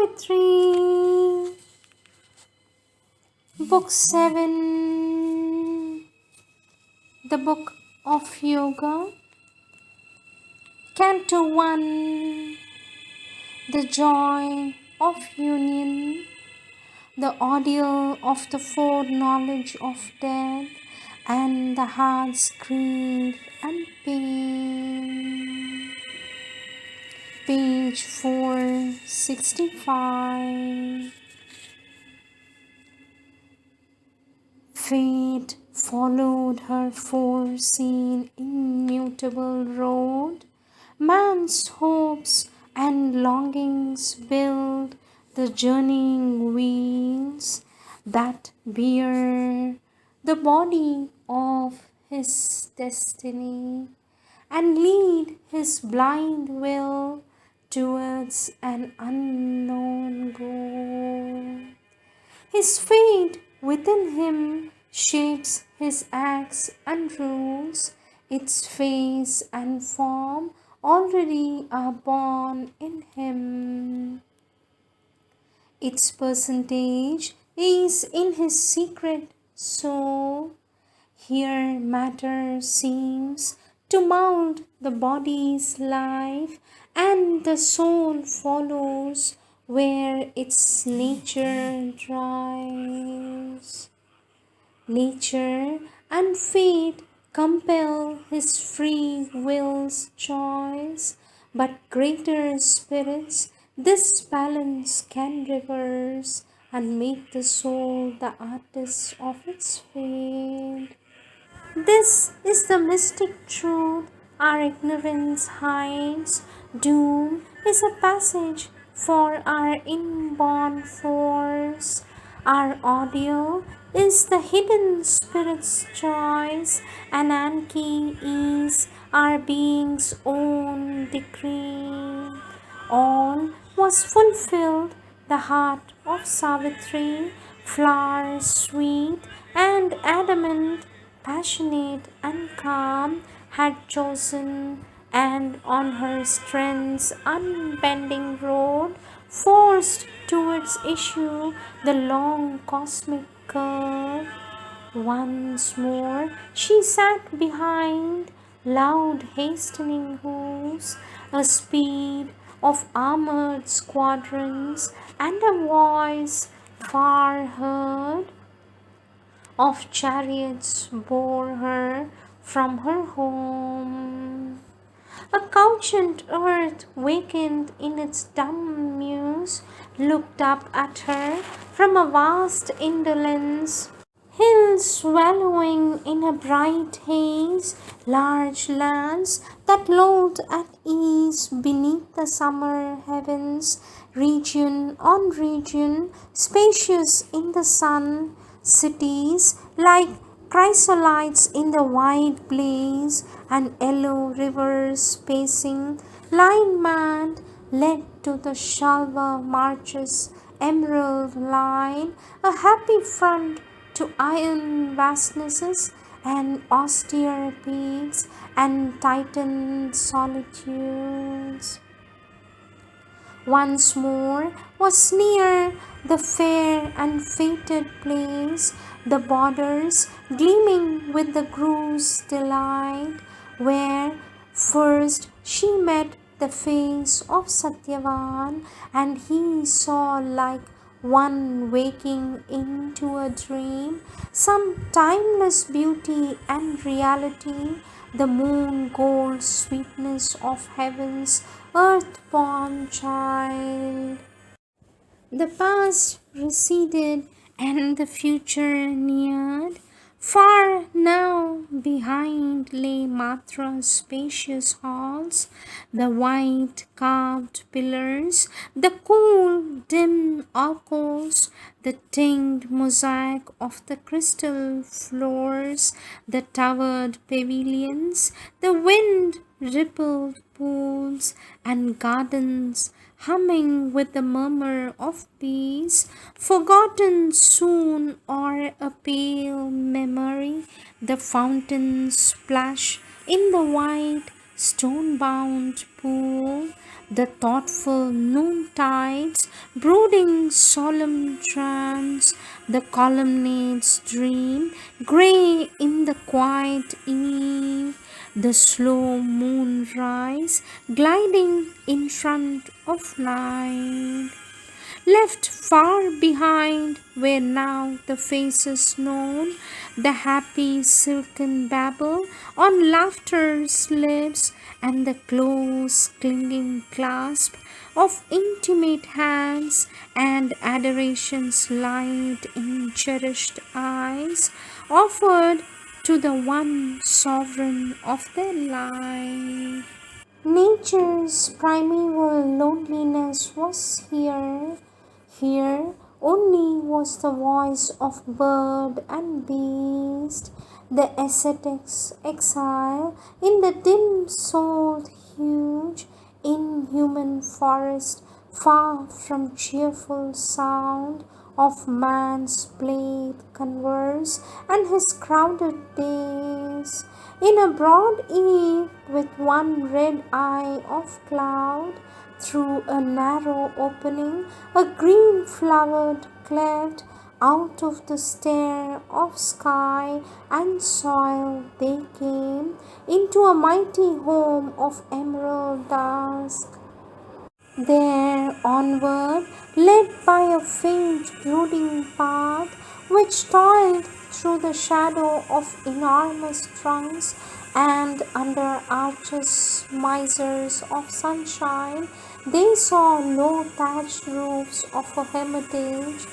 Savitri. Book 7. The Book of Yoga. Canto 1. The Joy of Union. The ordeal of the foreknowledge of death and the heart's grief and pain. Page 465. Fate followed her foreseen immutable road. Man's hopes and longings build the journeying wheels that bear the body of his destiny and lead his blind will towards an unknown goal. His fate within him shapes his acts and rules. Its face and form already are born in him. Its percentage is in his secret soul. Here matter seems to mount the body's life, and the soul follows where its nature drives. Nature and fate compel his free will's choice, but greater spirits this balance can reverse and make the soul the artist of its fate. This is the mystic truth our ignorance hides. Doom is a passage for our inborn force. Our audio is the hidden spirit's choice, and Anki is our being's own decree. All was fulfilled, the heart of Savitri, flower sweet and adamant, passionate and calm, had chosen, and on her strength's unbending road forced towards issue the long cosmic curve. Once more she sat behind loud hastening hoofs, a speed of armored squadrons, and a voice far heard of chariots bore her from her home. A couchant earth, wakened in its dumb muse, looked up at her from a vast indolence. Hills swallowing in a bright haze, large lands that lolled at ease beneath the summer heavens, region on region, spacious in the sun, cities like chrysolites in the wide blaze, and yellow rivers pacing, line-manned, led to the Shalva marches, emerald line, a happy front to iron vastnesses and austere peaks and titan solitudes. Once more was near the fair and fated place, the borders gleaming with the grew's delight, where first she met the face of Satyavan, and he saw like one waking into a dream some timeless beauty and reality, the moon gold sweetness of heaven's earth-born child. The past receded and the future neared. Far now behind lay Mathura's spacious halls, the white carved pillars, the cool dim alcoves, the tinged mosaic of the crystal floors, the towered pavilions, the wind rippled pools and gardens humming with the murmur of peace, forgotten soon o'er a pale memory, the fountains splash in the white stone-bound pool, the thoughtful noontides, brooding solemn trance, the colonnades dream, grey in the quiet eve, the slow moonrise gliding in front of night. Left far behind were now the faces known, the happy silken babble on laughter's lips, and the close clinging clasp of intimate hands, and adoration's light in cherished eyes, offered to the one sovereign of their life. Nature's primeval loneliness was here. Here only was the voice of bird and beast, the ascetic's exile in the dim-souled huge, inhuman forest, far from cheerful sound of man's blade converse and his crowded days. In a broad eve with one red eye of cloud, through a narrow opening, a green flowered cleft, out of the stare of sky and soil they came into a mighty home of emerald dusk. There onward, led by a faint brooding path which toiled through the shadow of enormous trunks and under arches misers of sunshine, they saw low thatched roofs of a hermitage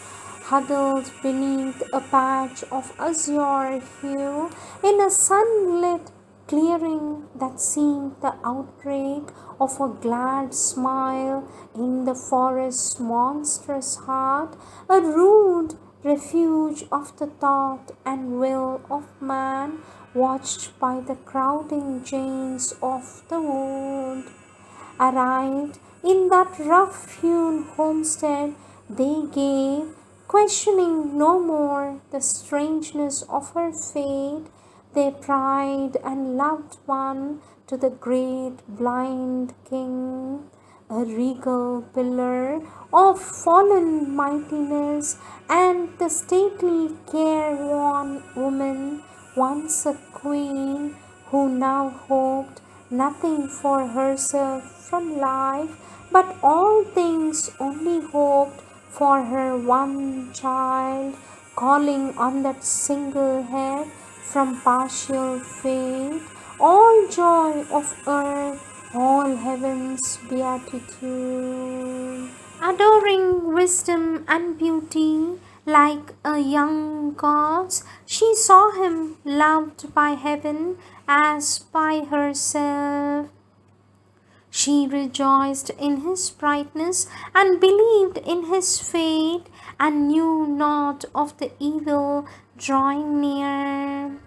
huddled beneath a patch of azure hue in a sunlit clearing that seemed the outbreak of a glad smile in the forest's monstrous heart, a rude refuge of the thought and will of man, watched by the crowding giants of the wood. Arrived in that rough-hewn homestead, they gave, questioning no more the strangeness of her fate, their pride and loved one to the great blind king, a regal pillar of fallen mightiness, and the stately careworn woman, once a queen, who now hoped nothing for herself from life, but all things only hoped for her one child, calling on that single head from partial fate, all joy of earth, all heaven's beatitude. Adoring wisdom and beauty, like a young goddess, she saw him loved by heaven as by herself. She rejoiced in his brightness and believed in his fate and knew not of the evil drawing near.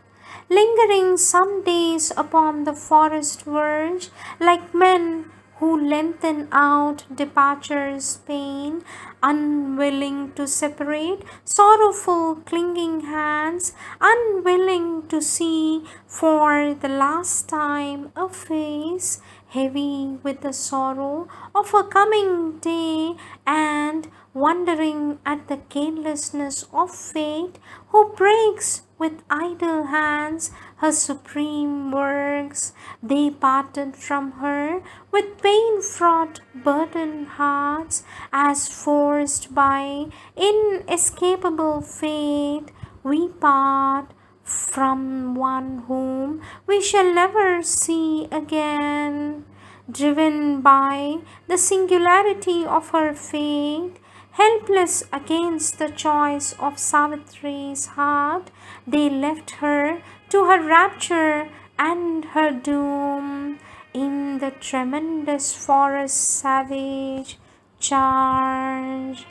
Lingering some days upon the forest verge, like men who lengthen out departure's pain, unwilling to separate sorrowful clinging hands, unwilling to see for the last time a face heavy with the sorrow of a coming day, and wondering at the carelessness of fate, who breaks with idle hands her supreme works, they parted from her with pain-fraught burdened hearts, as forced by inescapable fate we part from one whom we shall never see again. Driven by the singularity of her fate, helpless against the choice of Savitri's heart, they left her to her rapture and her doom in the tremendous forest savage charge.